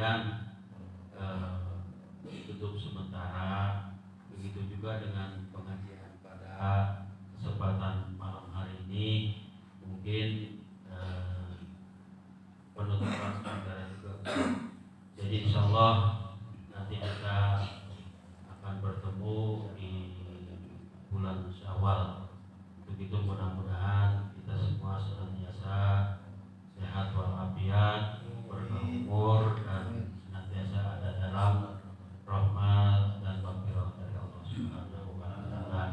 kemudian tutup sementara. Begitu juga dengan pengajian pada kesempatan malam hari ini, mungkin penutupan sementara juga. Jadi insyaallah nanti kita akan bertemu di bulan Syawal. Begitu mudah-mudahan kita semua senantiasa sehat walafiat, berkah umur, dan senantiasa ada dalam rahmat dan maghfirah dari Allah Subhanahu wa taala.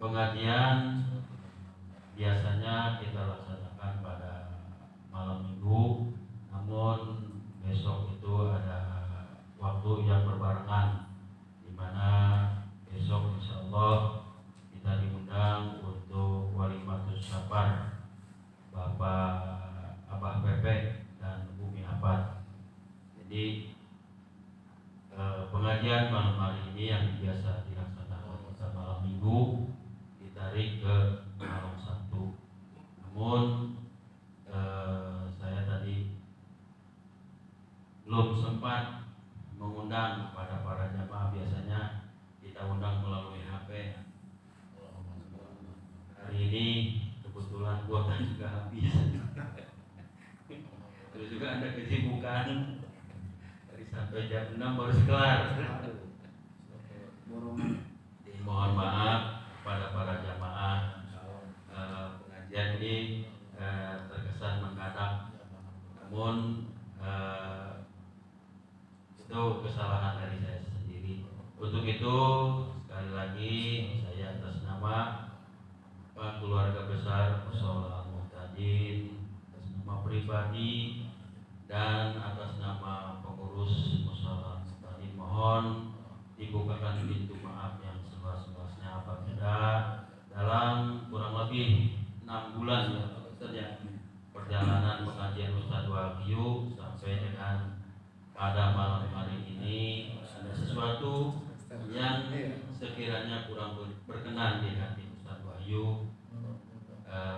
Pengajian biasanya kita laksanakan pada malam Minggu, namun besok itu ada waktu yang berbarengan, di mana besok insyaallah kita diundang untuk walimatus safar Bapak Abah Pepe dan Bumi Abad. Jadi pengajian malam hari ini yang biasa dilaksanakan pada malam Minggu ditarik ke malam Sabtu. Namun saya tadi belum sempat mengundang kepada para jamaah. Biasanya kita undang melalui HP. Hari ini kebetulan kuota juga habis. Terus juga ada kesibukan dari sampai jam 6 baru kelar. Mohon maaf kepada para jamaah, pengajian ini terkesan mendadak. Namun itu kesalahan dari saya sendiri. Untuk itu sekali lagi saya atas nama keluarga besar Mushola Al-Muhtadin, atas nama pribadi dan atas nama pengurus Mushola Al-Muhtadin, mohon dibukakan pintu maaf yang seluas-luasnya apabila dalam kurang lebih 6 bulan ya perjalanan pengajian Ustadz Wahyu sampai dengan pada malam hari ini ada sesuatu yang sekiranya kurang berkenan di hati Ustadz Wahyu,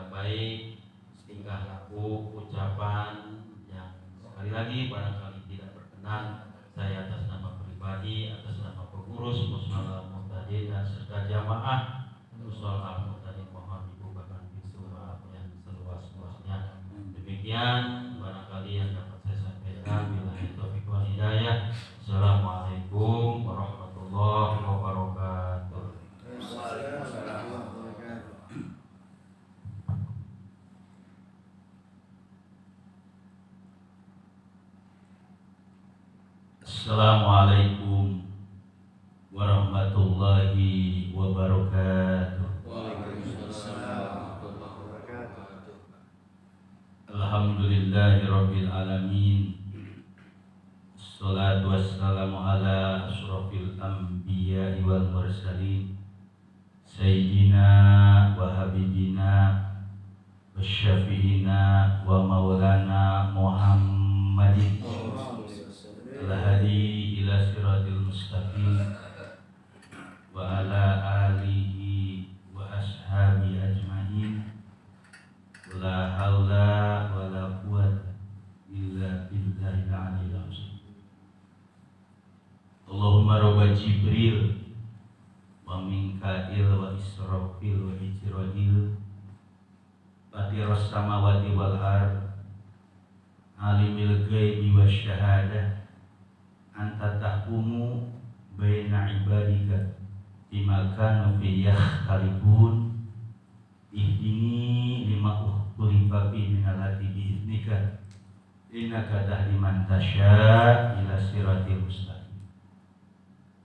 baik tingkah laku, ucapan yang sekali lagi barangkali tidak berkenan. Saya atas nama pribadi, atas nama pengurus Mushola Al-Muhtadin dan serta jamaah Mushola Al-Muhtadin mohon dibukakan pintu maaf yang seluas-luasnya. Demikian barangkali yang dapat saya sampaikan. Billahi taufiq wal hidayah. Assalamualaikum warahmatullahi wabarakatuh. Assalamualaikum warahmatullahi wabarakatuh. Alhamdulillahirabbil alamin. Assalatu wassalamu ala asyrafil anbiya'i wal mursalin sayyidina wa habibina wa syafi'ina wa maulana Muhammadin al-hadi ila siratil mustaqim wa ala alihi wa ashabi ajma'in. La haula wa la quwwata illa billahil aliyyil azim. Allahumma rabba Jibril wa Mikail wa Israfil wa Ijra'il fatiras samawati wal ard alimil ghaibi wasyahadah anta tahkumu baina ibadika bima kanu fi yakhtalifun ihdini lima ukhlifa fi minal hadi biiznika innaka tahdi man tasya' ila siratil mustaqim.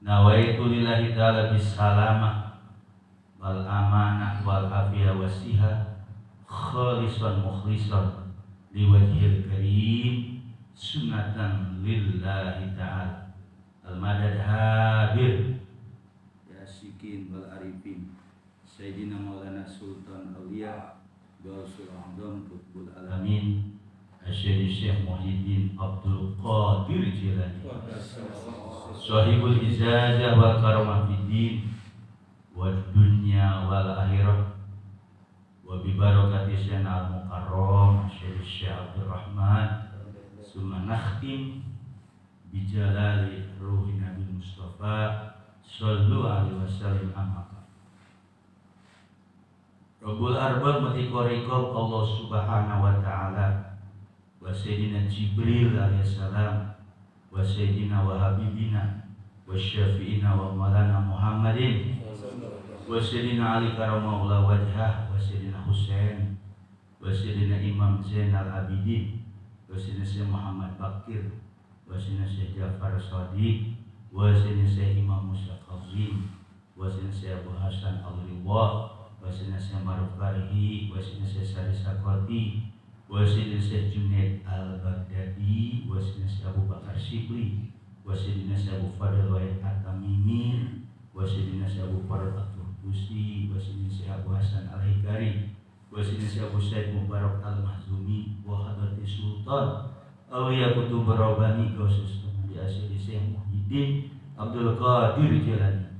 Nawaitu lillahi ta'ala bisalamah wal amanah wal afiyah wasiha khalisan mukhlisan liwajhil karim sunatan lillahi ta'ala al-madad habir yasikin wal arifin Sayyidina Maulana Sultan Aulia Gausul A'zam Qutbul Alamin Syekh Muhyiddin Abdul Qadir Jilani Sahibul Izazah wal Karamah Fiddin wad dunya wal akhirah wa bi barakati Sayyidina Al-Mukarram Syekh Abdul Rahman Summa nakhtim bijalali ruhi Nabi Mustafa sallallahu alaihi wasallam amma. Rabbul Arbab matikorikol Allah subhanahu wa ta'ala wa Sayyidina Jibril alaihissalam wa Sayyidina wa Habibina wa Syafi'ina wa Maulana Muhammadin wa Sayyidina Ali karamahullah wajhah wa Sayyidina Husain wa Sayyidina Imam Zainal Abidin wa Sayyidina Syekh Muhammad Bakir wa Sayyidina Syekh Ja'far Shadiq wa Sayyidina Syekh Imam Musa Qazim wa Sayyidina Syekh Abu Hasan Al-Riwa Wasidina Syekh Maruf Barihi, Wasidina Syekh Sari Sakwati, Wasidina Syekh Junaid Al-Baghdadi, Wasidina Syekh Abu Bakar Shibli, Wasidina Syekh Abu Fadl Wahid At-Tamimi, Wasidina Syekh Abu Farad At-Turbusi, Wasidina Syekh Abu Hasan Al-Hikari, Wasidina Syekh Abu Syed Mubarak Al-Mahzumi, wa Hadrati Sultan Awliya Kutub Rabbani Gausus di Asyidi Syekh Muhyiddin Abdul Qadir Jalani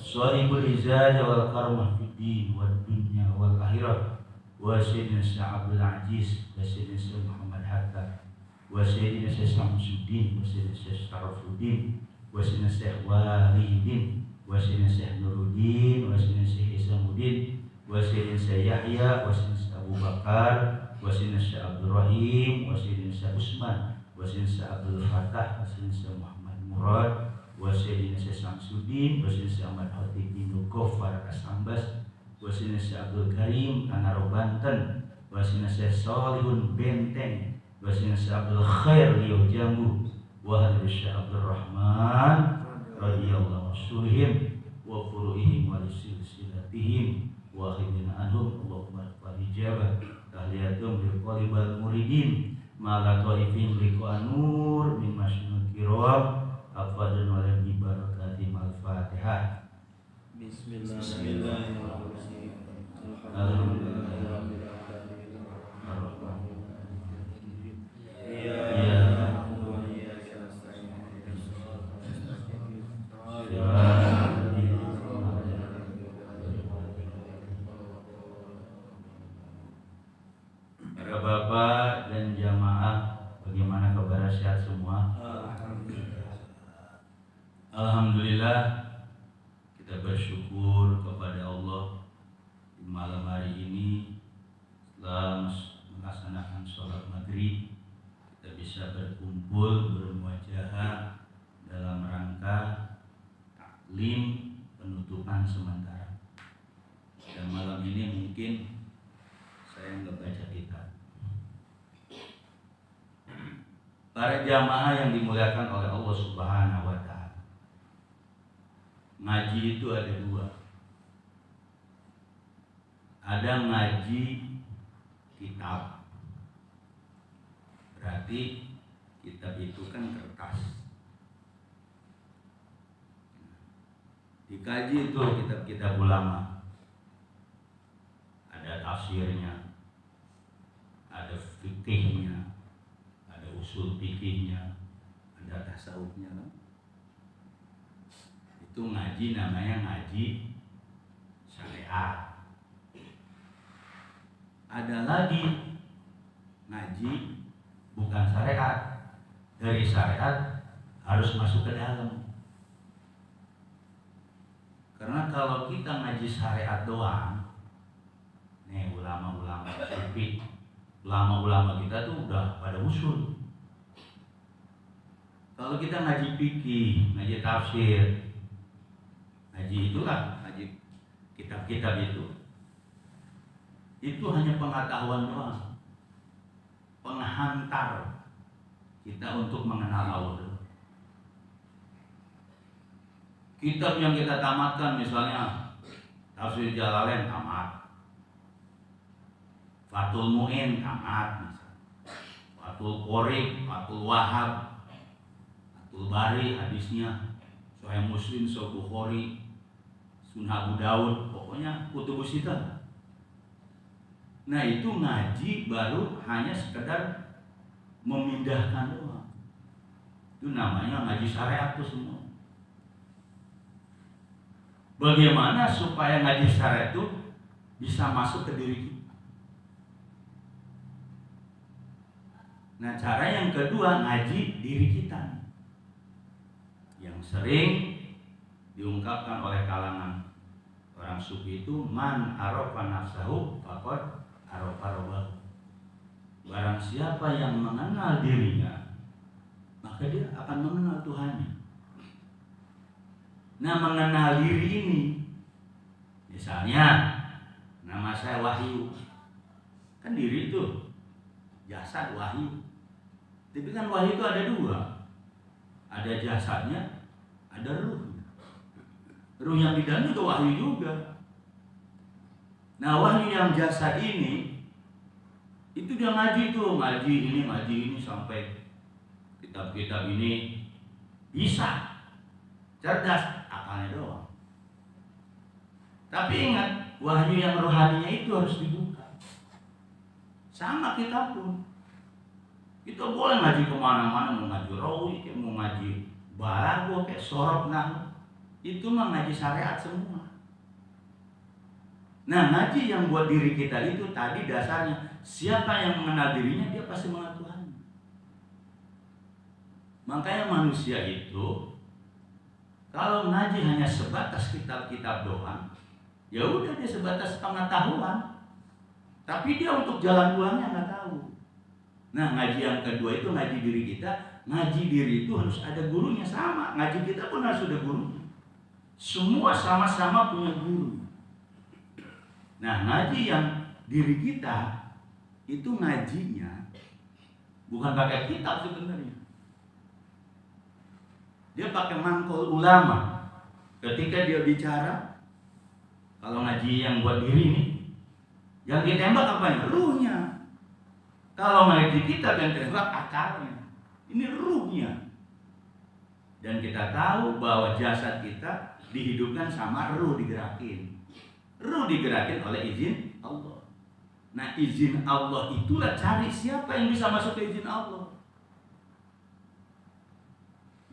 Sohibul Izajah wal Karamah Fiddin wal Dunya wal Akhirah wa Sayyidina Syekh Abdul Aziz wa Sayyidina Syekh Muhammad Hatta wa Sayyidina Syekh Samsuddin wa Sayyidina Syekh Syarafuddin wa Sayyidina Syekh Walidin wa Sayyidina Syekh Nuruddin wa Sayyidina Syekh Isamuddin wa Sayyidina Syekh Yahya wa Sayyidina Syekh Abu Bakar wa Sayyidina Syekh Abdul Rahim wa Sayyidina Syekh Usman wa Sayyidina Syekh Abdul Fatah wa Sayyidina Syekh Muhammad Murad wa Sayyidina Syekh Samsuddin wa Sayyidina Syekh Ahmad Khatib bin Ghaffar Kasambas wa Sayyidina Syekh Abdul Karim Tanaro Banten wa Sayyidina Syekh Salihun Benteng wa Sayyidina Syekh Abdul Khair Riau Jambu wa Hadir Syekh Abdul Rahman radhiyallahu anhum wa furu'ihim wa silsilatihim wa khidina anhum Allahumma rabbal hijabah tahliyatum lil qalibal muridin ma'ala ta'ifin liqo anur min masynul kiram afadun wal ibarakati al-Fatihah. Bismillahirrahmanirrahim. Alhamdulillahirabbil alamin. Ar-Rahmanirrahim. Ya Rahman ya Karim. Para bapak dan jamaah, bagaimana kabar sehat semua? Alhamdulillah, kita bersyukur kepada Allah di malam hari ini setelah melaksanakan sholat maghrib kita bisa berkumpul bermuajahah dalam rangka taklim penutupan sementara. Dan malam ini mungkin saya nggak baca kitab. Para jamaah yang dimuliakan oleh Allah Subhanahu wa Ta'ala, ngaji itu ada dua. Ada ngaji kitab, berarti kitab itu kan kertas. Dikaji itu kitab-kitab ulama, ada tafsirnya, ada fikihnya, ada usul fikihnya, ada tasawufnya. Itu ngaji namanya ngaji syariat. Ada lagi ngaji bukan syariat. Dari syariat harus masuk ke dalam. Karena kalau kita ngaji syariat doang, nih ulama-ulama sufi, ulama-ulama kita tuh udah pada usul. Kalau kita ngaji fikih, ngaji tafsir, ngaji itulah, ngaji kitab-kitab itu hanya pengetahuan doang, penghantar kita untuk mengenal Allah. Kitab yang kita tamatkan misalnya Tafsir Jalalain tamat, Fathul Mu'in tamat, Fathul Qorib, Fathul Wahab, Fathul Bari hadisnya, Sahih Muslim, Sahih Bukhari, Sunan Abu Daud, pokoknya kutubus sittah. Nah itu ngaji baru hanya sekedar memindahkan doang. Itu namanya ngaji syariat itu semua. Bagaimana supaya ngaji syariat itu bisa masuk ke diri kita? Nah, cara yang kedua ngaji diri kita, yang sering diungkapkan oleh kalangan orang sufi itu, man arafa nafsahu faqad arafa rabbahu. Barang siapa yang mengenal dirinya, maka dia akan mengenal Tuhannya. Nah, mengenal diri ini, misalnya nama saya Wahyu, kan diri itu jasad Wahyu. Tapi kan Wahyu itu ada dua, ada jasadnya, ada ruh. Ruh yang di dalam juga Wahyu juga. Nah, Wahyu yang jasad ini, itu dia ngaji ini sampai kitab-kitab ini bisa cerdas, akalnya doang. Tapi ingat, wahyu yang rohaninya itu harus dibuka. Sama kita pun, kita boleh ngaji kemana-mana, mau ngaji rawi, mau ngaji balago, kayak sorok nah, itu mah ngaji syariat semua. Nah, ngaji yang buat diri kita itu tadi dasarnya, siapa yang mengenal dirinya, dia pasti mengenal Tuhan. Makanya manusia itu kalau ngaji hanya sebatas kitab-kitab doang, ya udah dia sebatas pengetahuan, tapi dia untuk jalan puangnya nggak tahu. Nah, ngaji yang kedua itu ngaji diri kita. Ngaji diri itu harus ada gurunya, sama. Ngaji kita pun harus ada gurunya. Semua sama-sama punya guru. Nah, ngaji yang diri kita itu ngajinya bukan pakai kitab sebenarnya. Dia pakai mangkul ulama. Ketika dia bicara, kalau ngaji yang buat diri ini, yang ditembak apanya? Ruhnya. Kalau ngaji kita yang tembak akalnya. Ini ruhnya. Dan kita tahu bahwa jasad kita dihidupkan sama ruh digerakin. Ruh digerakin oleh izin Allah. Nah, izin Allah itulah cari siapa yang bisa masuk ke izin Allah.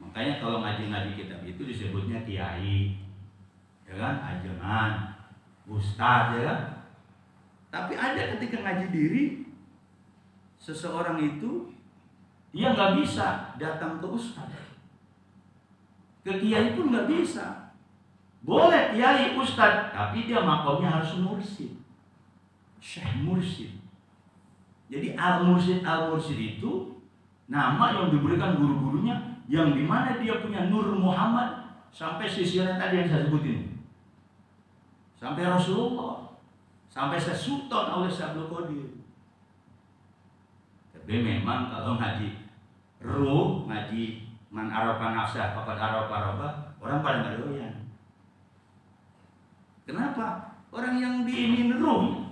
Makanya kalau ngaji-ngaji kitab itu disebutnya kiai, ya kan, ajengan, ustadz, ya kan. Tapi ada ketika ngaji diri, seseorang itu dia nggak bisa datang ke ustadz, ke kiai pun nggak bisa. Boleh kiai, ustadz, tapi dia makomnya harus mursyid, syekh mursyid. Jadi al-mursyid itu nama yang diberikan guru-gurunya, yang dimana dia punya Nur Muhammad sampai sisiran tadi yang saya sebutin, sampai Rasulullah, sampai Sultan oleh Syabdul Qadir. Tapi memang kalau ngaji ruh, ngaji man arafa nafsah faqad arafa rabbah, orang pada nggak doyan. Kenapa? Orang yang diinin ruh,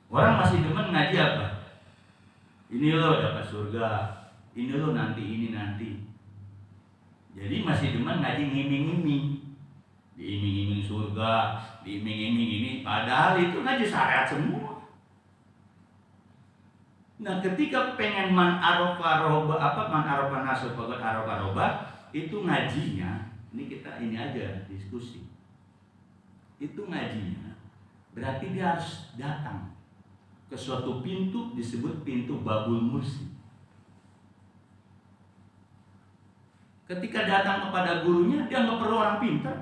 orang masih demen ngaji apa? Ini loh dapat surga, ini loh nanti, ini nanti. Jadi masih demen ngaji ngiming-ngiming, diiming-iming surga, diiming-iming ini, padahal itu ngaji syariat semua. Nah, ketika pengen man arafa nasab faqad arafa rabbah, itu ngajinya, ini aja diskusi. Itu ngajinya berarti dia harus datang ke suatu pintu, disebut pintu Babul Mursyid. Ketika datang kepada gurunya, dia nggak perlu orang pintar,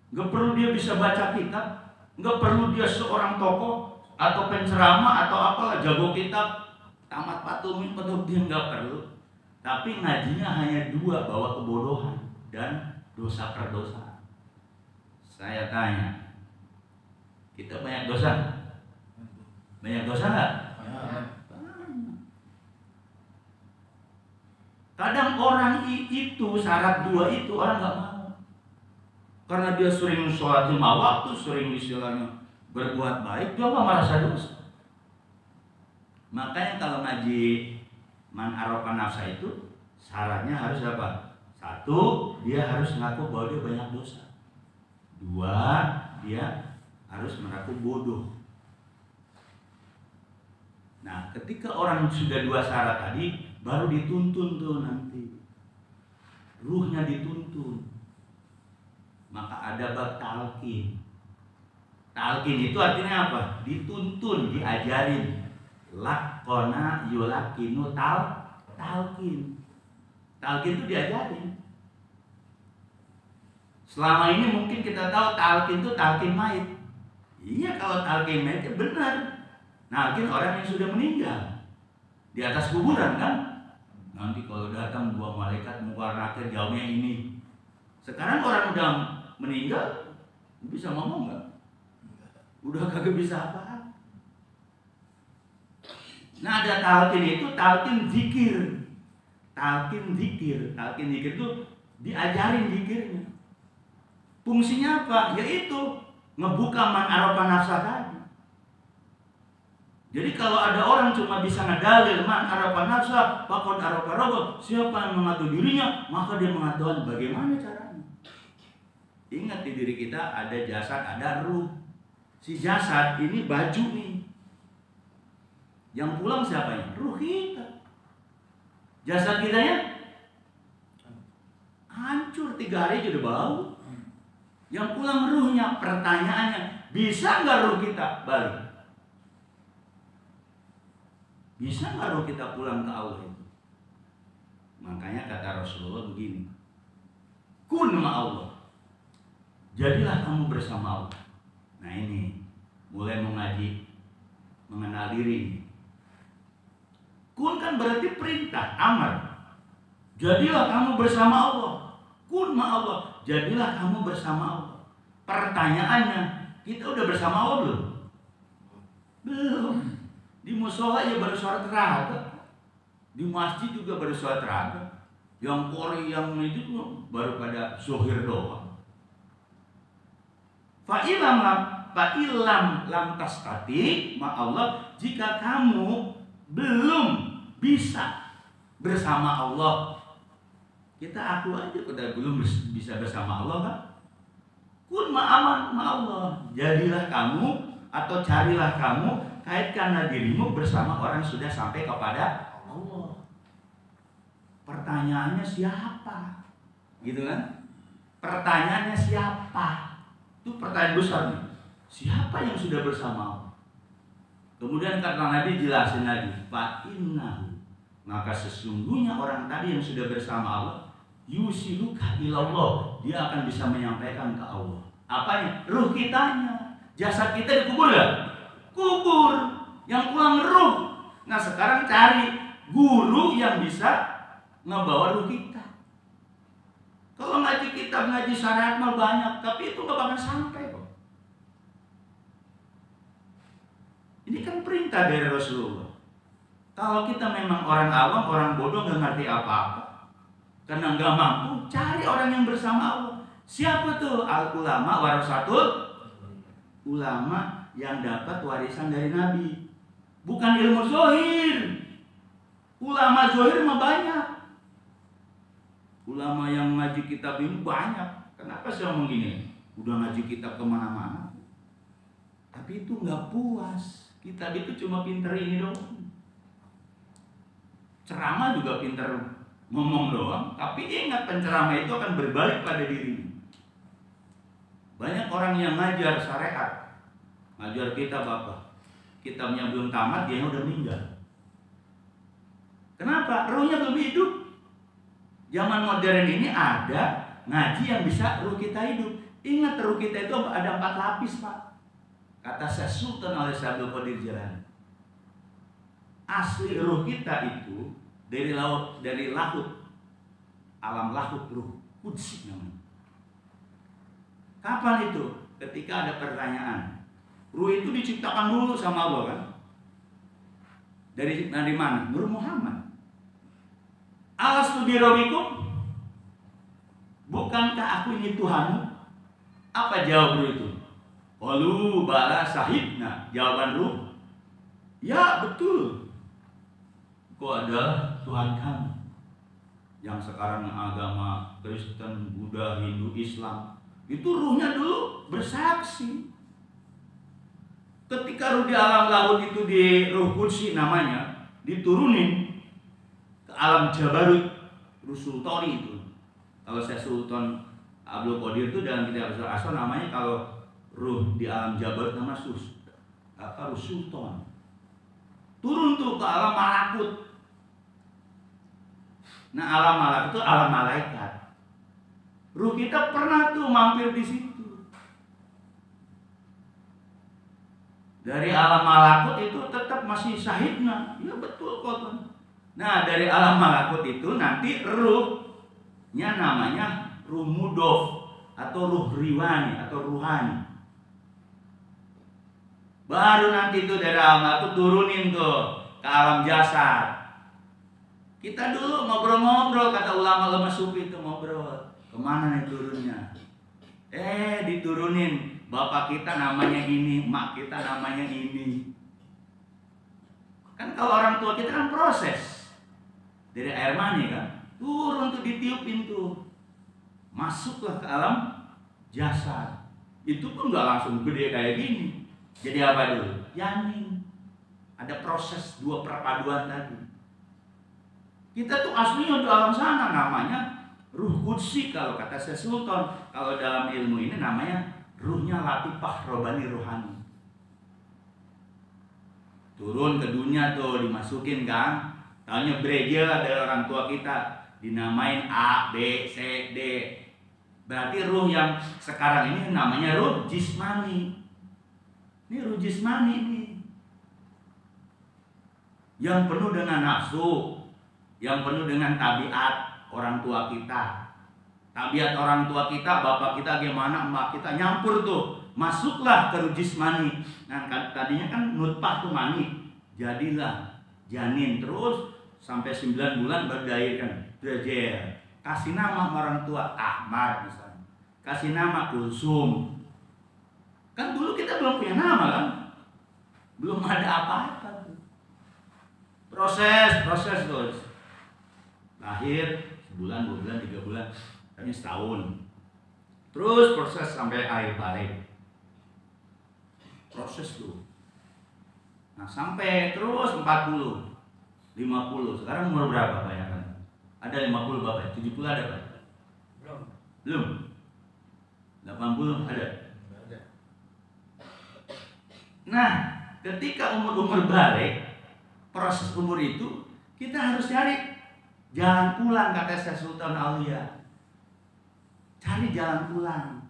nggak perlu dia bisa baca kitab, nggak perlu dia seorang tokoh atau penceramah atau apalah jago kitab, tamat patumin penuh, dia nggak perlu. Tapi ngajinya hanya dua, bahwa kebodohan dan dosa perdosaan. Saya tanya, kita banyak dosa? Banyak dosa nggak? Kadang orang itu syarat dua itu orang nggak mau, karena dia sering sholat 5 waktu, sering istilahnya berbuat baik, dia nggak merasa dosa. Makanya kalau ngaji man arafa nafsa itu syaratnya harus apa? 1, dia harus ngaku bahwa dia banyak dosa. 2, dia harus mengaku bodoh. Nah, ketika orang sudah 2 syarat tadi, baru dituntun tuh nanti, ruhnya dituntun. Maka ada bab talqin. Talqin itu artinya apa? Dituntun, diajarin. Lakona yulakinu talkin. Talkin itu diajarin. Selama ini mungkin kita tahu talkin itu talkin mayit. Iya, kalau talkin mayit ya benar. Talkin orang yang sudah meninggal di atas kuburan kan. Nanti kalau datang dua malaikat muka nakir jawabnya ini. Sekarang orang udah meninggal bisa ngomong nggak? Udah kagak bisa apa. Nah, ada talqin itu talqin zikir. Talqin zikir itu diajarin zikirnya. Fungsinya apa? Yaitu ngebuka man arafa nafsa tadi. Jadi kalau ada orang cuma bisa ngedalil man arafa nafsa, faqad arafa rabbah, siapa yang mengatur dirinya, maka dia mengetahui bagaimana caranya. Ingat, di diri kita ada jasad, ada ruh. Si jasad ini baju nih. Yang pulang siapanya? Ruh kita. Jasad kitanya hancur 3 hari sudah bau. Yang pulang ruhnya. Pertanyaannya, bisa nggak ruh kita balik? Bisa nggak ruh kita pulang ke Allah itu? Makanya kata Rasulullah begini, kun ma Allah, jadilah kamu bersama Allah. Nah ini mulai mengaji mengenal diri. Kun kan berarti perintah, amar. Jadilah kamu bersama Allah. Kun ma Allah, jadilah kamu bersama Allah. Pertanyaannya, kita udah bersama Allah belum? Belum. Di musola ya baru sholat raga. Di masjid juga baru sholat raga. Yang kori yang itu baru pada zuhir doang. Fa'ilam lam tastati ma Allah, jika kamu belum bisa bersama Allah, kita aku aja udah belum bisa bersama Allah kan? Kun ma'aman ma Allah, jadilah kamu atau carilah kamu, kaitkanlah dirimu bersama orang sudah sampai kepada Allah. Pertanyaannya siapa? Gitu kan? Pertanyaannya siapa? Itu pertanyaan besar nih. Siapa yang sudah bersama Allah? Kemudian kata Nabi jelasin lagi, fa'innahu, maka sesungguhnya orang tadi yang sudah bersama Allah, yusiluka ilallah, dia akan bisa menyampaikan ke Allah. Apanya? Ruh kitanya. Jasad kita dikubur gak? Kubur. Yang pulang ruh. Nah sekarang cari guru yang bisa ngebawa ruh kita. Kalau ngaji kitab, ngaji syariat mah banyak, tapi itu gak bakal sampai kok. Ini kan perintah dari Rasulullah. Kalau kita memang orang awam, orang bodoh, gak ngerti apa-apa, karena gak mampu, cari orang yang bersama Allah. Siapa tuh? Al-ulama warasatul, ulama yang dapat warisan dari Nabi. Bukan ilmu zohir. Ulama zohir mah banyak. Ulama yang ngaji kitab ini banyak. Kenapa saya ngomong gini? Udah ngaji kitab kemana-mana, tapi itu nggak puas. Kitab itu cuma pinter ini doang. Ceramah juga pinter ngomong doang. Tapi ingat, penceramah itu akan berbalik pada dirinya. Banyak orang yang ngajar syariat, ngajar kitab apa? Kitabnya belum tamat, dia udah meninggal. Kenapa? Ruhnya belum hidup. Zaman modern ini ada ngaji yang bisa ruh kita hidup. Ingat, ruh kita itu ada 4 lapis, Pak. Kata Syekh Sultan oleh Syekh Abdul Qadir Jilani. Asli ruh kita itu dari lahut, alam lahut ruh, kudsi namanya. Kapan itu? Ketika ada pertanyaan. Ruh itu diciptakan dulu sama Allah kan? Dari mana? Nur Muhammad. Alastu birabbikum? Bukankah aku ini Tuhanmu? Apa jawab ruh itu? Qalu bala sahibna. Jawaban ruh, ya betul, kau adalah Tuhan kamu. Yang sekarang agama Kristen, Buddha, Hindu, Islam, itu ruhnya dulu bersaksi. Ketika ruh di alam laut itu, di ruh kudsi namanya, diturunin ke alam Jabarut, ruh sultani itu. Kalau saya Sultan Abdul Qadir itu dalam kitab asal namanya, kalau ruh di alam Jabarut nama ruh sultan. turun tuh ke alam malakut. Nah, alam malakut itu alam malaikat. Ruh kita pernah tuh mampir di situ. Dari alam malakut itu tetap masih syahidna. Ya betul kok. Nah, dari alam malakut itu nanti ruhnya namanya ruh mudof atau ruh riwani atau ruhani. Baru nanti itu dari alam malakut turunin tuh ke alam jasad. Kita dulu ngobrol-ngobrol, kata ulama lemah sufi itu ngobrol. Kemana nih turunnya? Diturunin. Bapak kita namanya ini, mak kita namanya ini. Kan kalau orang tua kita kan proses. Dari air mani kan, turun tuh ditiupin tuh. Masuklah ke alam jasad. Itu pun gak langsung gede kayak gini. Jadi apa dulu? Janin. Ada proses dua perpaduan tadi. Kita tuh aslinya di alam sana namanya ruh kudsi kalau kata Syekh Sultan. Kalau dalam ilmu ini namanya ruhnya latifah robani rohani. Turun ke dunia tuh dimasukin kan. Taunya brejel dari orang tua kita. Dinamain A, B, C, D. Berarti ruh yang sekarang ini namanya ruh jismani. Ini ruh jismani ini. Yang penuh dengan nafsu. Yang penuh dengan tabiat orang tua kita. Tabiat orang tua kita, bapak kita gimana, emak kita nyampur tuh. Masuklah ke ruh jismani. Nah tadinya kan nutfah tuh mani. Jadilah janin terus sampai 9 bulan berdahirkan. Belajar. Kasih nama orang tua Ahmad misalnya. Kasih nama Kulsum. Kan dulu kita belum punya nama kan. Belum ada apa-apa tuh. Proses terus. Lahir sebulan, 2 bulan, 3 bulan, hanya setahun. Terus proses sampai akhir balik. Proses tuh. Nah sampai terus 40, 50. Sekarang umur berapa bayangkan? Ada 50 bapak, 70 ada Pak? Belum. 80 ada? Ada. Nah ketika umur balik, proses umur itu kita harus cari jalan pulang, kata Syekh Sultan Aulia. Cari jalan pulang.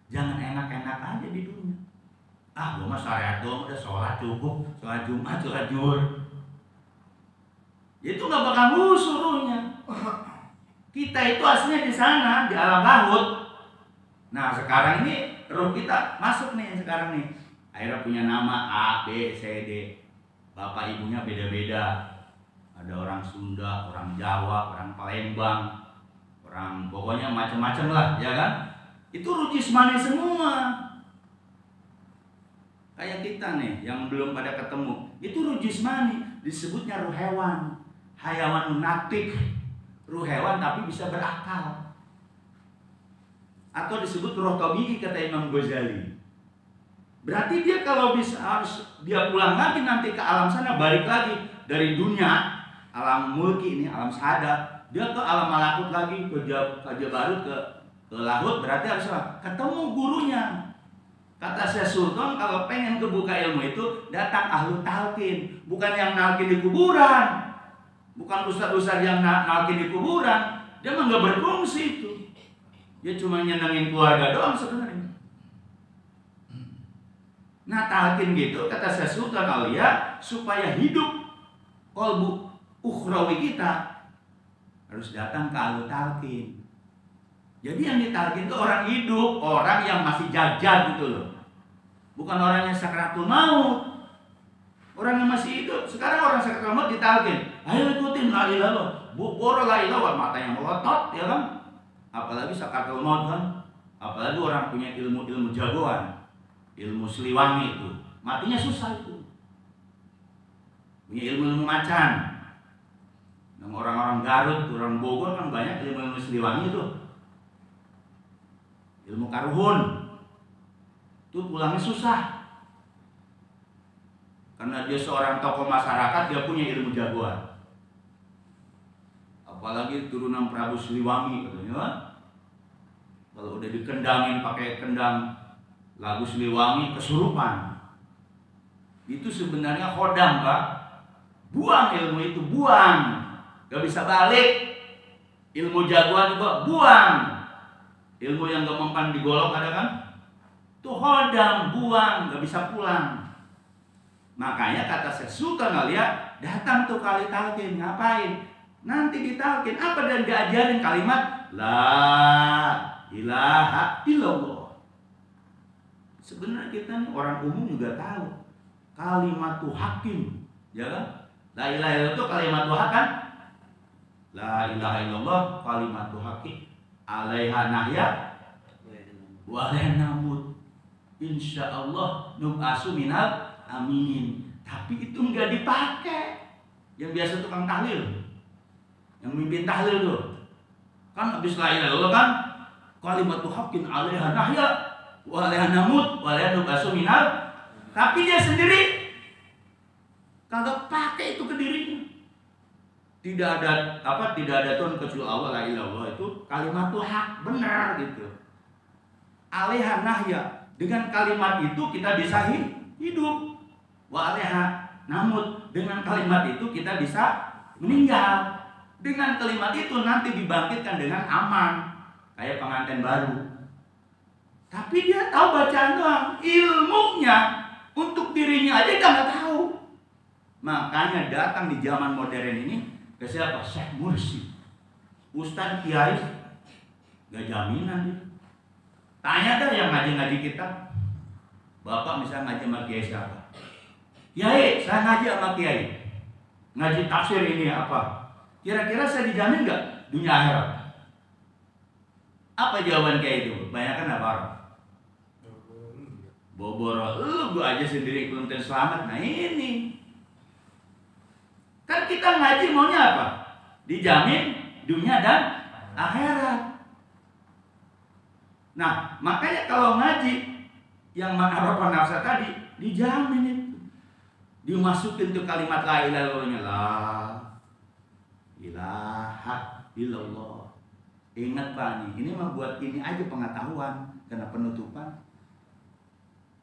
Jangan enak-enak aja di dunia. Gua mah syariat doang, udah sholat cukup, sholat Jumat, sholat Zuhur. Itu nggak bakal musuh ruhnya. Kita itu aslinya di sana, di alam lahut. Nah sekarang ini ruh kita masuk nih sekarang nih. Akhirnya punya nama A, B, C, D. Bapak ibunya beda-beda. Ada orang Sunda, orang Jawa, orang Palembang, orang pokoknya macam-macam lah, ya kan? Itu ruh jismani semua. Kayak kita nih yang belum pada ketemu, itu ruh jismani, disebutnya ruh hewan, hayawanun natik, ruh hewan tapi bisa berakal. Atau disebut ruh tabi'i kata Imam Ghazali. Berarti dia kalau bisa harus dia pulang lagi nanti ke alam sana, balik lagi dari dunia alam mulki ini, alam syahadat, dia ke alam malakut lagi, ke Jabarut, ke lahut, berarti harus ketemu gurunya. Kata Syekh Sultan kalau pengen kebuka ilmu itu datang ahlu talqin, bukan yang nalkin di kuburan, bukan ustaz-ustaz yang nalkin di kuburan. Dia mah nggak berfungsi itu, dia cuma nyenengin keluarga doang sebenarnya. Nah talqin gitu kata Syekh Sultan Aulia supaya hidup kolbu ukhrawi kita harus datang ke ahlu talqin. Jadi yang ditalqin itu orang hidup, orang yang masih jajat gitu loh. Bukan orang yang sakratul maut. Orang yang masih hidup. Sekarang orang sakratul maut ditalqin. Ayo ikutin la ilaha illallah. Boro la ilaha, matanya melotot ya kan. Apalagi sakratul maut kan. Apalagi orang punya ilmu jagoan. Ilmu seliwangi itu. Matinya susah itu. Punya ilmu macan. Orang-orang Garut, orang Bogor kan banyak ilmu seliwangi itu. Ilmu karuhun. Itu pulangnya susah. Karena dia seorang tokoh masyarakat, dia punya ilmu jagoan. Apalagi turunan Prabu Siliwangi katanya. Kalau udah dikendangin pakai kendang lagu Siliwangi kesurupan. Itu sebenarnya khodam, Pak. Buang ilmu itu, buang. Gak bisa balik. Ilmu jagoan juga buang. Ilmu yang gak mempan digolok ada kan? Tuh hodam, buang, gak bisa pulang. Makanya kata Syekh Sultan Aulia, datang tuh kali talqin, ngapain? Nanti ditalqin apa dan diajarin kalimat La ilaha illallah. Sebenarnya kita nih orang umum juga tahu kalimatu hakim, ya kan? La ilaha illallah itu kalimatu hak kan? La ilaha illallah kalimatu hakim. Alaiha nahya wa alaiha namut. Insyaallah nub'asu minal amin. Tapi itu enggak dipakai. Yang biasa tukang tahlil, yang mimpin tahlil tuh kan habis la ilaha illallah kan kalimatu haqqin 'alaiha nahya wa 'alaiha namut wa 'alaiha nub'asu minal. Tapi dia sendiri kagak pakai itu ke dirinya. Tidak ada Tuhan kecuali Allah, la ilaha illallah itu kalimatu hak, benar gitu. 'Alaiha nahya, dengan kalimat itu kita bisa hidup. Wa 'alaiha namut, dengan kalimat itu kita bisa meninggal. Dengan kalimat itu nanti dibangkitkan dengan aman, kayak pengantin baru. Tapi dia tahu bacaan doang, ilmunya untuk dirinya aja dia nggak tahu. Makanya datang di zaman modern ini ke siapa? Syekh Mursi, Ustadz Kiai, gak jaminan dia. Tanya dah yang ngaji-ngaji kita, bapak misalnya ngaji sama Kiai siapa? Kiai, saya ngaji sama Kiai, ngaji tafsir ini apa? Kira-kira saya dijamin nggak dunia akhirat? Apa jawaban Kiai itu? Banyakan apa? Bobor, lu gua aja sendiri belum tentu selamat. Nah ini kan kita ngaji maunya apa? Dijamin dunia dan akhirat. Nah makanya kalau ngaji yang ma'arafah nafsa tadi dijamin itu, dimasukin tuh kalimat la ilaha illallah, la ilaha illallah. Ingat Pak nih, ini mah buat ini aja pengetahuan, karena penutupan.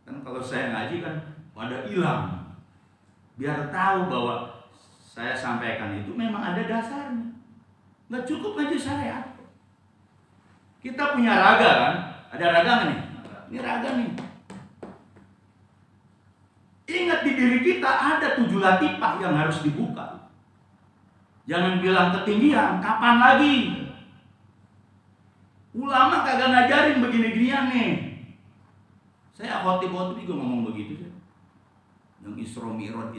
Kan kalau saya ngaji kan pada hilang, biar tahu bahwa saya sampaikan itu memang ada dasarnya. Nggak cukup ngaji syariat. Kita punya raga kan, ada raga nggak nih? Ini raga nih. Ingat di diri kita ada 7 latifah yang harus dibuka. Jangan bilang ketinggian, kapan lagi? Ulama kagak ngajarin begini-ginian nih. Saya khotib-khotib juga ngomong begitu sih. Yang Isra Mi'raj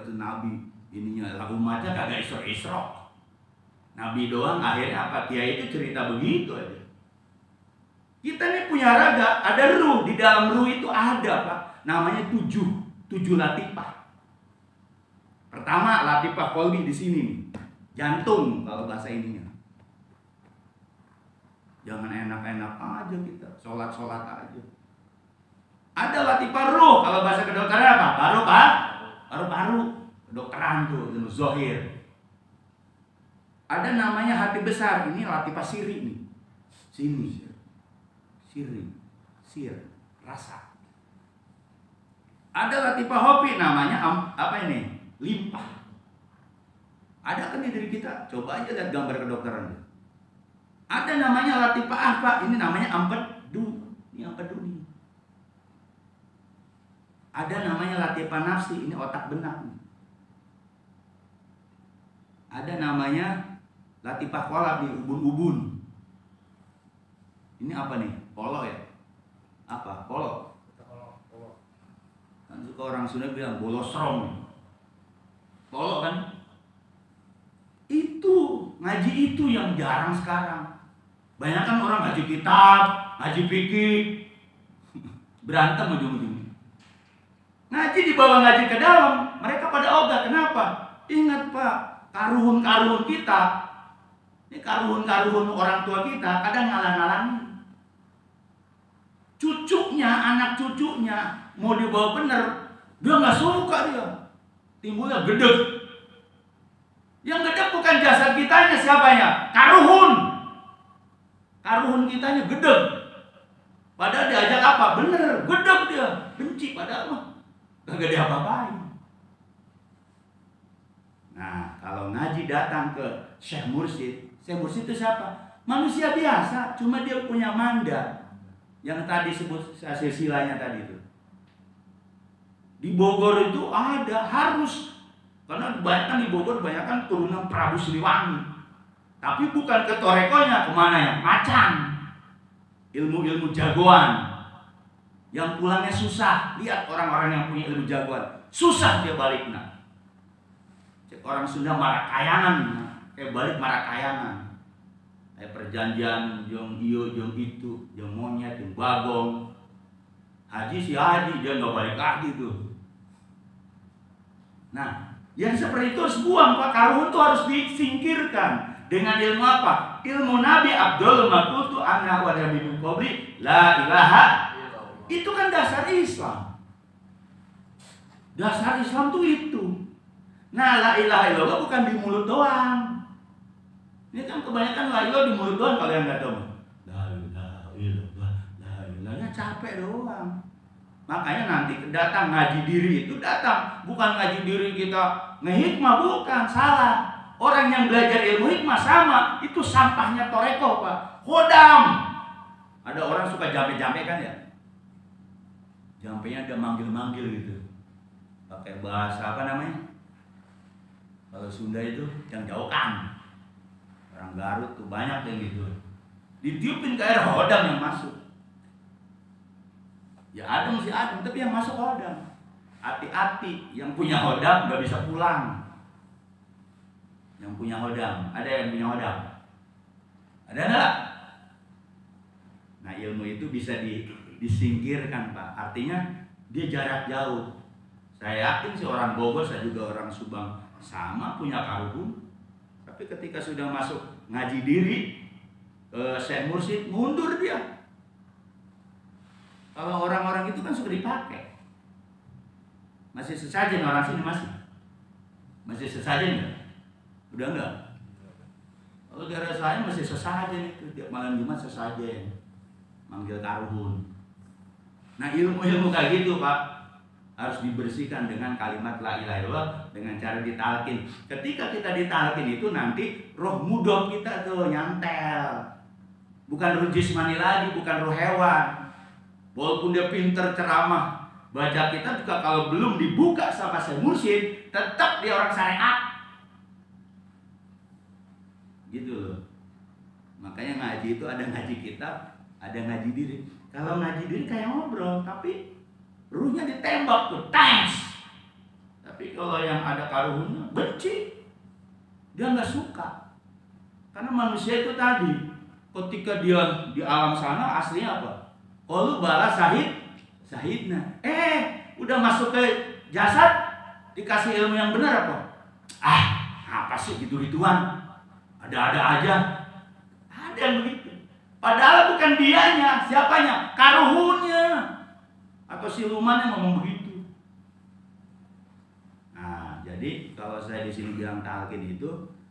itu Nabi, ininya lah umatnya kagak Isra. Nabi doang, akhirnya apa? Kiai itu cerita begitu aja. Kita nih punya raga, ada ruh, di dalam ruh itu ada Pak, namanya 7 latifah. Pertama latifah qalbi di sini nih, jantung kalau bahasa ininya. Jangan enak-enak aja kita, sholat aja. Ada latifah ruh, kalau bahasa kedokteran apa? Paru-paru, kedokteran tuh, ilmu zohir. Ada namanya hati besar, ini latifah siri nih, sini, sir, rasa. Ada latifah hopi, namanya apa ini? Limpah. Ada kan di diri kita? Coba aja lihat gambar kedokteran. Ada namanya latifah apa? Ini namanya ampedu. Ini ampedu nih. Ada namanya latifah nafsi, ini otak benak nih. Ada namanya latifah kolab nih, ubun-ubun. Ini apa nih? Polo ya? Apa? Polo. Kan suka orang Sunda bilang bolosrong. Polo kan? Itu, ngaji itu yang jarang sekarang. Banyak kan orang ngaji kitab, ngaji fikih, berantem ujung-ujungnya. Ngaji dibawa ngaji ke dalam, mereka pada ogah. Kenapa? Ingat Pak, karuhun-karuhun kita, ini karuhun-karuhun orang tua kita kadang ngalang-ngalangi. Cucunya, anak cucunya mau dibawa bener, dia nggak suka dia. Timbulnya gedeg. Yang gedeg bukan jasad kitanya, siapanya? Karuhun. Karuhun kitanya gedeg. Padahal diajak apa? Bener, gedeg dia. Benci padahal mah. Kagak diapa-apain. Nah, kalau ngaji datang ke Syekh Mursyid itu siapa? Manusia biasa, cuma dia punya mandat. Yang tadi sebut silsilahnya tadi itu. Di Bogor itu ada, harus. Karena kebanyakan di Bogor kebanyakan turunan Prabu Siliwangi. Tapi bukan ke torekonya, kemana ya? Macan. Ilmu-ilmu jagoan. Yang pulangnya susah. Lihat orang-orang yang punya ilmu jagoan. Susah dia baliknya. Cek orang Sunda marakayangan. Balik marakayangan. Perjanjian, jong iyo, jong itu, jong monyet, jong bagong. Haji si haji, dia nggak balik lagi tuh. Nah, yang seperti itu harus buang, Pak. Karuhun itu harus disingkirkan. Dengan ilmu apa? Ilmu Nabi Abdul Makutu anna wa nabi qabli la ilaha. Itu kan dasar Islam. Dasar Islam tuh itu. Nah, la ilaha illallah bukan di mulut doang. Ini kan kebanyakan la ilaha di mulut doang, kalau yang nggak tahu. La ilaha illallah, la ilaha, capek doang. Makanya nanti datang ngaji diri itu datang, bukan ngaji diri kita ngehikmah, bukan, salah. Orang yang belajar ilmu hikmah sama, itu sampahnya toreko, Pak. Khodam. Ada orang suka jampe-jampe kan ya? Jampenya ada manggil-manggil gitu. Pakai bahasa apa namanya? Kalau Sunda itu yang jauhkan. Orang Garut tuh banyak yang gitu. Ditiupin ke air khodam yang masuk. Ya ada mesti ada, tapi yang masuk khodam. Hati-hati, yang punya khodam gak bisa pulang. Yang punya hodam, ada yang punya hodam? Ada enggak? Nah, ilmu itu bisa disingkirkan, Pak. Artinya dia jarak jauh. Saya yakin sih orang Bogor, saya juga orang Subang, sama punya karuhun. Tapi ketika sudah masuk ngaji diri, Syekh Mursyid mundur dia. Kalau orang-orang itu kan sudah dipakai. Masih sesajen orang sini masih sesajen nggak? Udah enggak? Kalau daerah saya masih sesajen itu, tiap malam Jumat sesajen, manggil karuhun. Nah, ilmu-ilmu kayak gitu, Pak, harus dibersihkan dengan kalimat la ilaha illallah, dengan cara ditalkin. Ketika kita ditalkin itu nanti roh mudhof kita tuh nyantel. Bukan roh jismani lagi, bukan roh hewan. Walaupun dia pinter ceramah, baca kita juga kalau belum dibuka sama Syekh Mursyid, tetap dia orang syariat. Gitu loh. Makanya ngaji itu ada ngaji kitab, ada ngaji diri. Kalau ngaji diri kayak ngobrol, tapi ruhnya ditembak tuh, tes. Tapi kalau yang ada karuhunnya benci, dia nggak suka. Karena manusia itu tadi, ketika dia di alam sana aslinya apa? Qalu bala syahidna. Udah masuk ke jasad, dikasih ilmu yang benar apa? Apa sih gitu-gituan? Ada-ada aja. Ada yang begitu. Padahal bukan dianya, siapanya? Karuhunnya. Atau siluman yang ngomong begitu. Nah, jadi kalau saya di sini bilang talqin itu,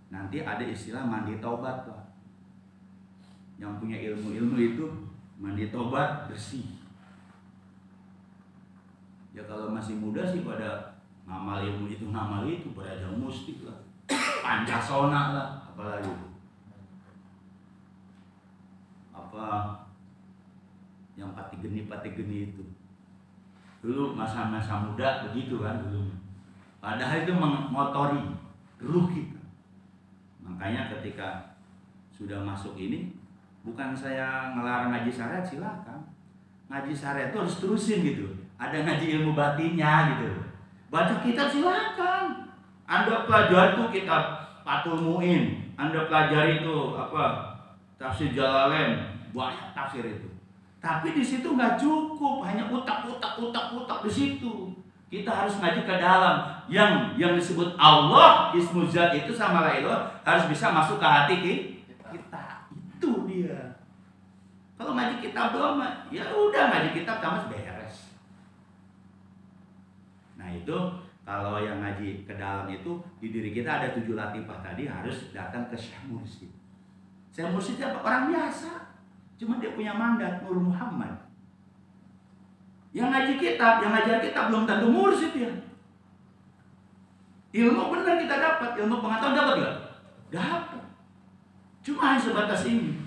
nanti ada istilah mandi taubat, Pak. Yang punya ilmu-ilmu itu mandi taubat bersih. Ya kalau masih muda sih pada ngamal ilmu itu, belajar mustik lah, pancasona lah, apalagi apa yang pati geni itu. Dulu masa-masa muda begitu kan dulu. Padahal itu mengotori ruh kita. Makanya ketika sudah masuk ini, bukan saya ngelarang ngaji syariat, silakan. Ngaji syariat itu harus terusin gitu. Ada ngaji ilmu batinnya gitu. Baca kitab silakan. Anda pelajari itu kitab Fathul Mu'in, Anda pelajari itu apa? Tafsir Jalalain, banyak tafsir itu. Tapi di situ nggak cukup, hanya utak di situ. Kita harus ngaji ke dalam. Yang disebut Allah, Ismu Zat itu sama la ilaha harus bisa masuk ke hati kita. Itu dia. Kalau ngaji kitab doang, ya udah ngaji kitab tamat beres. Nah itu kalau yang ngaji ke dalam itu di diri kita ada 7 latifah tadi harus datang ke Syekh Mursyid. Syekh Mursyid apa? Orang biasa, cuma dia punya mandat Nur Muhammad. Yang ngaji kitab, yang ngajar kitab belum tentu mursyid ya. Ilmu benar kita dapat, ilmu pengetahuan dapat nggak? Dapat. Cuma hanya sebatas ini.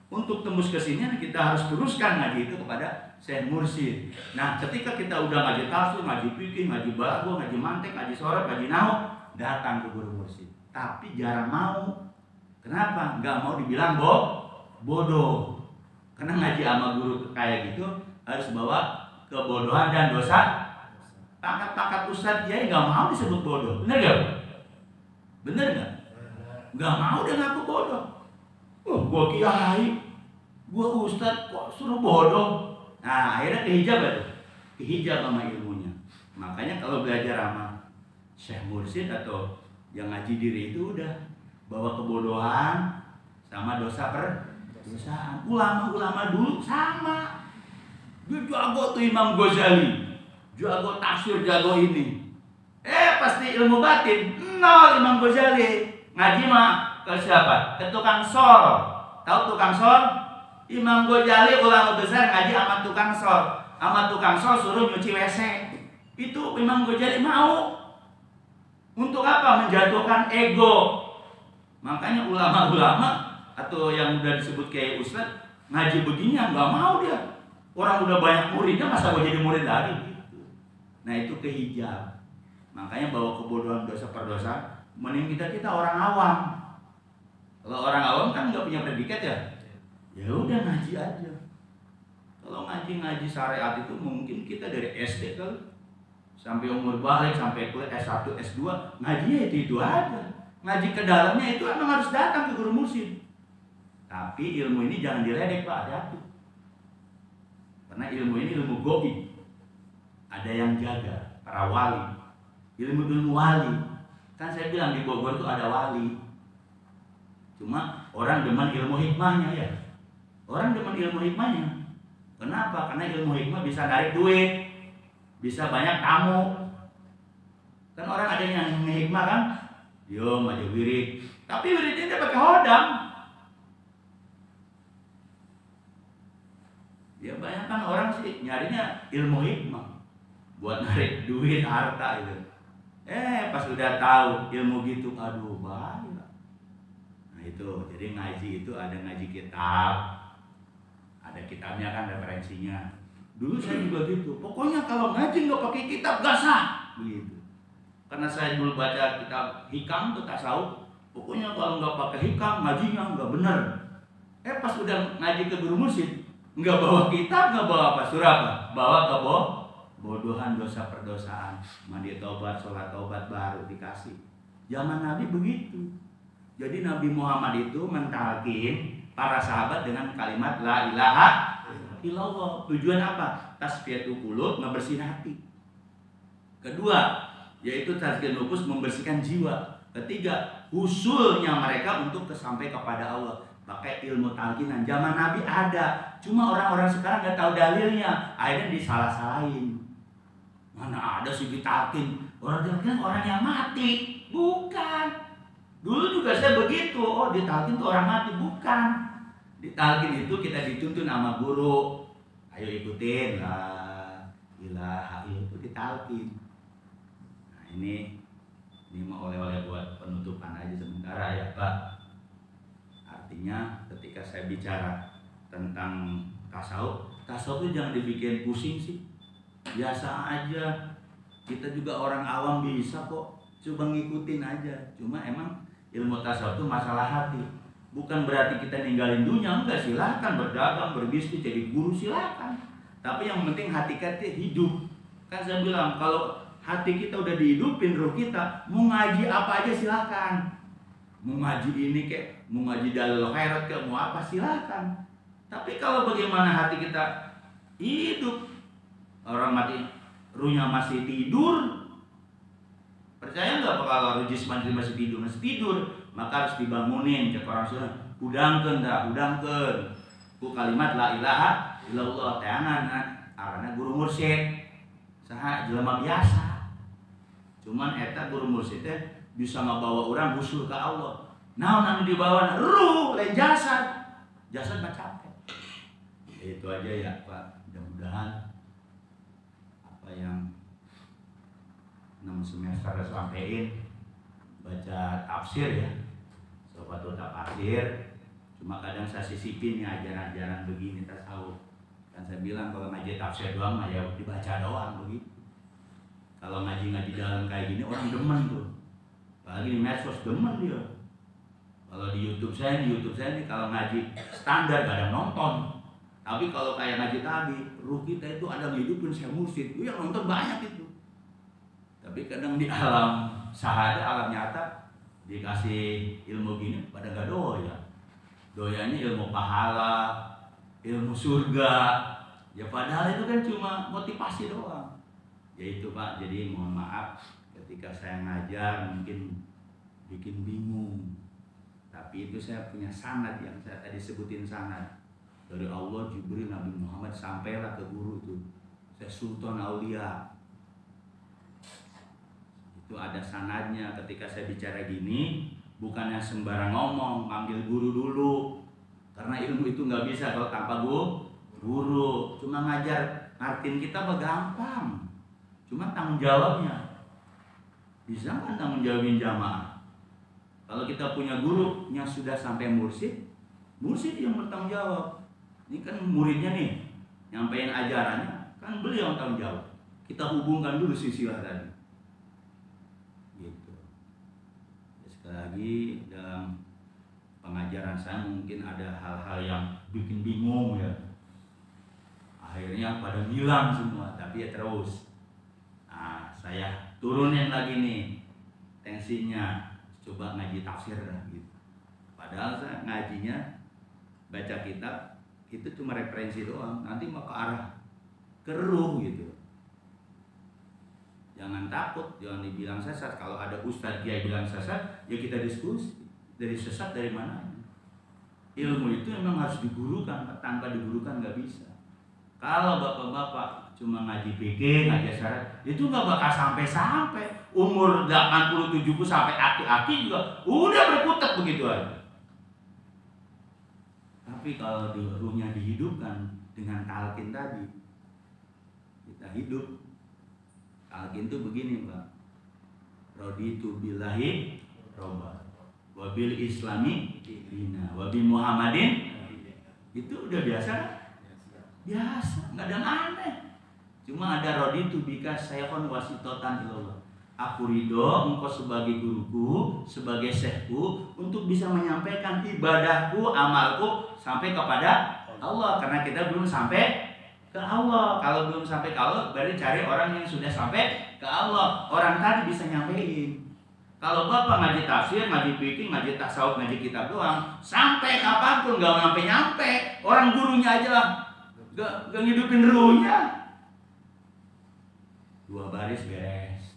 Untuk tembus ke sini kita harus teruskan ngaji itu kepada Syekh Mursyid. Nah, ketika kita udah ngaji tafsir, ngaji fikih, ngaji balaghah, ngaji mantek, ngaji sorab, ngaji nahwu, datang ke guru mursyid. Tapi jarang mau. Kenapa? Nggak mau dibilang bodoh. Karena ngaji sama guru kayak gitu harus bawa kebodohan dan dosa. Pangkat-pangkat ustadz dia nggak mau disebut bodoh. Bener nggak? Bener nggak? Nggak mau dia ngaku bodoh. Oh, gua kiai, gua ustadz kok suruh bodoh. Nah, akhirnya kehijab itu. Kehijab sama ilmunya. Makanya kalau belajar sama Syekh Mursyid atau yang ngaji diri itu udah bawa kebodohan sama dosa perdosaan. Ulama-ulama dulu sama. Dia jago tuh Imam Ghazali, jago tafsir, jago ini. Pasti ilmu batin nol Imam Ghazali. Ngaji mah ke siapa? Ke tukang sol. Tahu tukang sol? Imam Ghazali ulama besar ngaji sama tukang sol. Sama tukang sol suruh nyuci WC. Itu Imam Ghazali mau. Untuk apa? Menjatuhkan ego. Makanya ulama-ulama atau yang udah disebut kayak ustadz ngaji beginian nggak mau dia. Orang udah banyak muridnya masa mau jadi murid lagi gitu. Nah itu kehijab. Makanya bawa kebodohan dosa perdosa. Mending kita orang awam. Kalau orang awam kan nggak punya predikat ya. Ya udah ngaji aja. Kalau ngaji syariat itu mungkin kita dari SD kali sampai umur balik sampai kuliah S1, S2 ngajinya itu aja. Ngaji ke dalamnya itu emang harus datang ke guru mursyid. Tapi ilmu ini jangan diledek Pak, hati-hati. Karena ilmu ini ilmu goib. Ada yang jaga, para wali. Ilmu wali. Kan saya bilang di Bogor itu ada wali. Cuma orang demen ilmu hikmahnya ya. Orang demen ilmu hikmahnya. Kenapa? Karena ilmu hikmah bisa narik duit. Bisa banyak tamu. Kan orang ada yang hikmah kan? Yo maju wirid. Tapi wiridnya dia pakai hodam. Ya banyak kan orang sih nyarinya ilmu hikmah. Buat narik duit, harta itu. Pas udah tahu ilmu gitu, aduh bahaya. Nah itu, jadi ngaji itu ada ngaji kitab. Ada kitabnya kan referensinya. Dulu saya juga gitu. Pokoknya kalau ngaji nggak pakai kitab gak sah. Begitu. Karena saya dulu baca kitab hikam tuh tasawuf. Pokoknya kalau nggak pakai hikam ngajinya nggak bener. Pas udah ngaji ke guru mursyid, nggak bawa kitab, nggak bawa apa surah apa, bawa kebodohan dosa perdosaan, mandi taubat, sholat taubat baru dikasih. Zaman Nabi begitu. Jadi Nabi Muhammad itu mentalkin para sahabat dengan kalimat la ilaha illallah. Tujuan apa? Tasfiyatul qulub, ngebersihin hati. Kedua, yaitu tazkiyatun nufus, membersihkan jiwa. Ketiga, husulnya mereka untuk sampai kepada Allah. Pakai ilmu talqinan. Zaman Nabi ada, cuma orang-orang sekarang nggak tahu dalilnya, akhirnya disalah-salahin. Mana ada sih ditalqin? Orang ditalqin orang yang mati, bukan. Dulu juga saya begitu. Oh, ditalqin tuh orang mati, bukan. Ditalqin itu kita dituntun sama guru. Ayo ikutin la ilaha illallah, itu ditalqin. Nah ini mau oleh-oleh buat penutupan aja sementara ya Pak. Artinya ketika saya bicara tentang tasawuf itu jangan dibikin pusing sih. Biasa aja. Kita juga orang awam bisa kok. Coba ngikutin aja. Cuma emang ilmu tasawuf itu masalah hati. Bukan berarti kita ninggalin dunia, enggak, silakan berdagang, berbisnis, jadi guru silakan. Tapi yang penting hati kita hidup. Kan saya bilang kalau hati kita udah dihidupin, roh kita mau ngaji apa aja silakan. Mau ngaji ini kek, mau ngaji dalil khairat kek, mau apa silakan. Tapi kalau bagaimana hati kita hidup, orang mati, ruhnya masih tidur, percaya nggak kalau ruh jismani masih tidur, maka harus dibangunin. Cek orang sudah, udangkeun dah, udangkeun. Ku kalimat la ilaha illallah teangan arana guru mursyid. Saha jelema biasa. Cuman eta guru mursyid teh bisa ngabawa orang usul ke Allah. Naon anu dibawa ruh lain jasad. Jasad mah capek. Itu aja ya Pak. Mudah-mudahan apa yang 6 semester sampein baca tafsir ya, sobat tafsir. Cuma kadang saya sisipin ya ajaran-ajaran begini tasawuf. Kan saya bilang kalau ngaji tafsir doang ya dibaca doang begitu. Kalau ngaji-ngaji dalam kayak gini orang demen tuh. Apalagi di medsos demen dia. Kalau di YouTube saya nih kalau ngaji standar gak ada nonton. Tapi kalau kayak ngaji tadi, ruh kita itu ada ngehidupin saya mursyid. Yang nonton banyak itu. Tapi kadang di alam syahadah, alam nyata dikasih ilmu gini pada gak doyan. Doyannya ilmu pahala, ilmu surga. Ya padahal itu kan cuma motivasi doang. Ya itu Pak, jadi mohon maaf ketika saya ngajar mungkin bikin bingung. Tapi itu saya punya sanad yang saya tadi sebutin sanad. Dari Allah, Jibril, Nabi Muhammad sampailah ke guru itu. Saya Sultan Aulia. Itu ada sanadnya. Ketika saya bicara gini, bukannya sembarang ngomong, panggil guru dulu. Karena ilmu itu nggak bisa kalau tanpa guru. Cuma ngajar, ngertiin kita mah gampang. Cuma tanggung jawabnya. Bisa kan tanggung jawabin jamaah? Kalau kita punya guru yang sudah sampai mursyid yang bertanggung jawab. Ini kan muridnya nih, nyampein ajarannya, kan beliau yang tanggung jawab. Kita hubungkan dulu silsilah tadi. Gitu. Sekali lagi dalam pengajaran saya mungkin ada hal-hal yang bikin bingung ya. Akhirnya pada hilang semua, tapi ya terus. Nah, saya turunin lagi nih tensinya, coba ngaji tafsir gitu. Padahal saya ngajinya baca kitab itu cuma referensi doang, nanti mau ke arah keruh gitu. Jangan takut, jangan dibilang sesat. Kalau ada ustadz dia bilang sesat, ya kita diskusi dari sesat dari mana. Ilmu itu memang harus digurukan, tanpa digurukan nggak bisa. Kalau bapak-bapak cuma ngaji PG, ngaji syarat, itu nggak bakal sampai-sampai. Umur 80-70 sampai aki-aki juga udah berkutat begitu aja. Tapi kalau ruhnya dihidupkan dengan talqin tadi, kita hidup. Talqin itu begini Pak, raditu billahi robba, wabil islami dina, wabil muhammadin. Itu udah biasa, nggak ada aneh. Cuma ada raditu bika sayakon wasitotan ilallah. Aku ridho engkau sebagai guruku, sebagai syekhku, untuk bisa menyampaikan ibadahku, amalku sampai kepada Allah. Karena kita belum sampai ke Allah. Kalau belum sampai ke Allah, berarti cari orang yang sudah sampai ke Allah. Orang tadi bisa nyampein. Kalau bapak ngaji tafsir, ngaji fikih, ngaji tasawuf, ngaji kitab doang, sampai kapanpun nggak nyampe. Orang gurunya aja lah, nggak ngidupin ruhnya. 2 baris beres.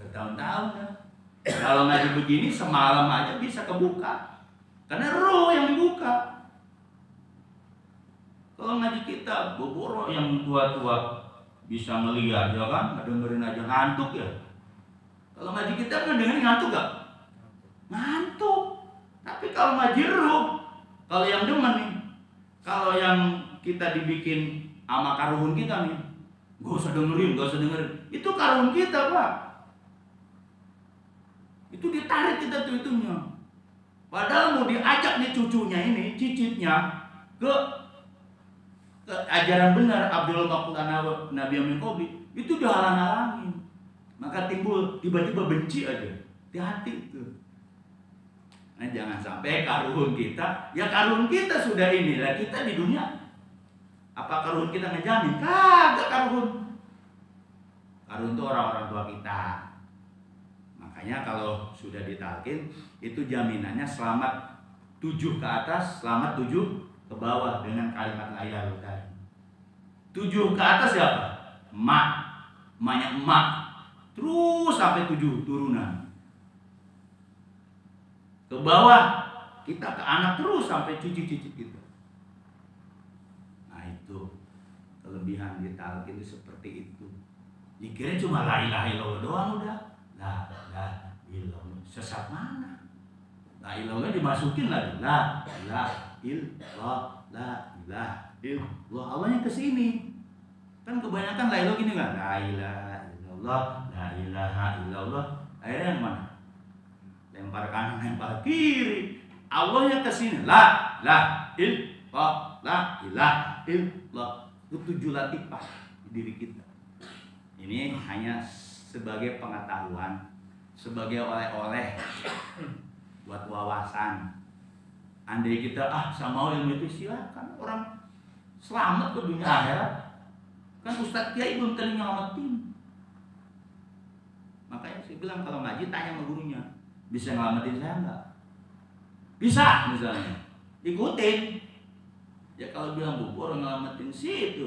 Bertahun-tahun kan. Kalau ngaji begini semalam aja bisa kebuka. Karena roh yang dibuka. Kalau ngaji kita boboro yang tua-tua bisa ngelihat ya kan, dengerin aja ngantuk ya. Kalau ngaji kita kan dengerin ngantuk gak? Ngantuk. Tapi kalau ngaji roh, kalau yang demen nih, kalau yang kita dibikin sama karuhun kita nih, gak usah dengerin. Itu karuhun kita Pak. Itu ditarik kita tuh itunya. Padahal mau diajak nih cucunya ini, cicitnya ke ajaran benar Abdul Maqdad Nabi Amin Qobi, itu dihalang-halangin. Maka timbul tiba-tiba benci aja di hati itu. Nah, jangan sampai karuhun kita, ya karuhun kita sudah inilah kita di dunia. Apa karuhun kita ngejamin? Kagak karuhun. Karuhun itu orang-orang tua kita. Makanya kalau sudah ditalkin itu jaminannya selamat 7 ke atas, selamat 7 ke bawah dengan kalimat la ilaha illallah. 7 ke atas siapa? Emaknya emak. Terus sampai 7 turunan. Ke bawah kita ke anak terus sampai cucu-cucu kita. Nah itu kelebihan ditalkin itu seperti itu. Dikira cuma la ilaha illallah doang udah. La ilallah, sesat mana? La ilallah dimasukin lagi. La ilallah, la ilaha illallah. Allahnya ke sini. Kan kebanyakan la ilallah gini enggak? La ilaha illallah, la La ilaha illallah. Akhirnya yang mana? Lempar kanan, lempar kiri. Allahnya ke sini. La illallah, la ilaha illallah. Itu 7 latifah di diri kita. Ini hanya sebagai pengetahuan, sebagai oleh-oleh buat wawasan. Andai kita sama ilmu itu silakan, orang selamat ke dunia akhirat. Kan Ustadz Kiai belum tentu nyelamatin. Makanya saya bilang kalau ngaji tanya sama gurunya, bisa ngelamatin saya enggak? Bisa misalnya, ikutin. Ya kalau bilang orang ngelamatin sih itu,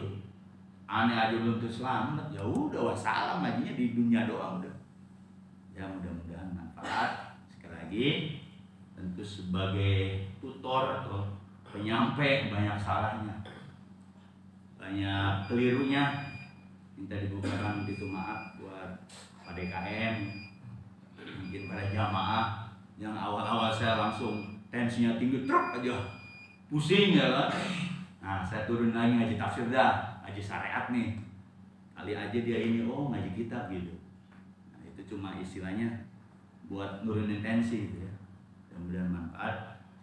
aneh aja belum tuh selamat, ya udah wassalam, ngajinya di dunia doang udah. Ya mudah-mudahan manfaat. Sekali lagi, tentu sebagai tutor atau penyampai banyak salahnya, banyak kelirunya. Minta dibukakan pintu maaf buat Pak DKM, mungkin pada jamaah yang awal-awal saya langsung tensinya tinggi, truk aja pusing ya kan. Nah saya turun lagi ngaji tafsir dah, ngaji syariat nih, kali aja dia ini ngaji kitab gitu. Nah itu cuma istilahnya buat nurunin tensi gitu ya. Mudah-mudahan manfaat.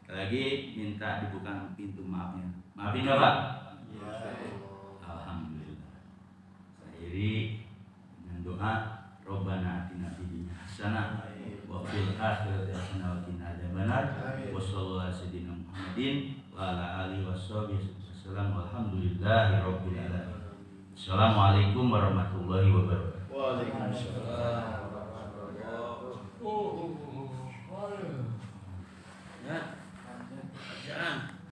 Sekali lagi minta dibuka pintu maafnya. Maafin ya Pak? Ya. Alhamdulillah. Saya iri dengan doa Rabbana atina fid dunya hasanah wa fil akhirati hasanah wa qina adzabannar. Wassallallahu ala sayyidina Muhammadin wa ala alihi washabihi wasallam. Walhamdulillahi rabbil alamin. Assalamualaikum warahmatullahi wabarakatuh. Waalaikumsalam.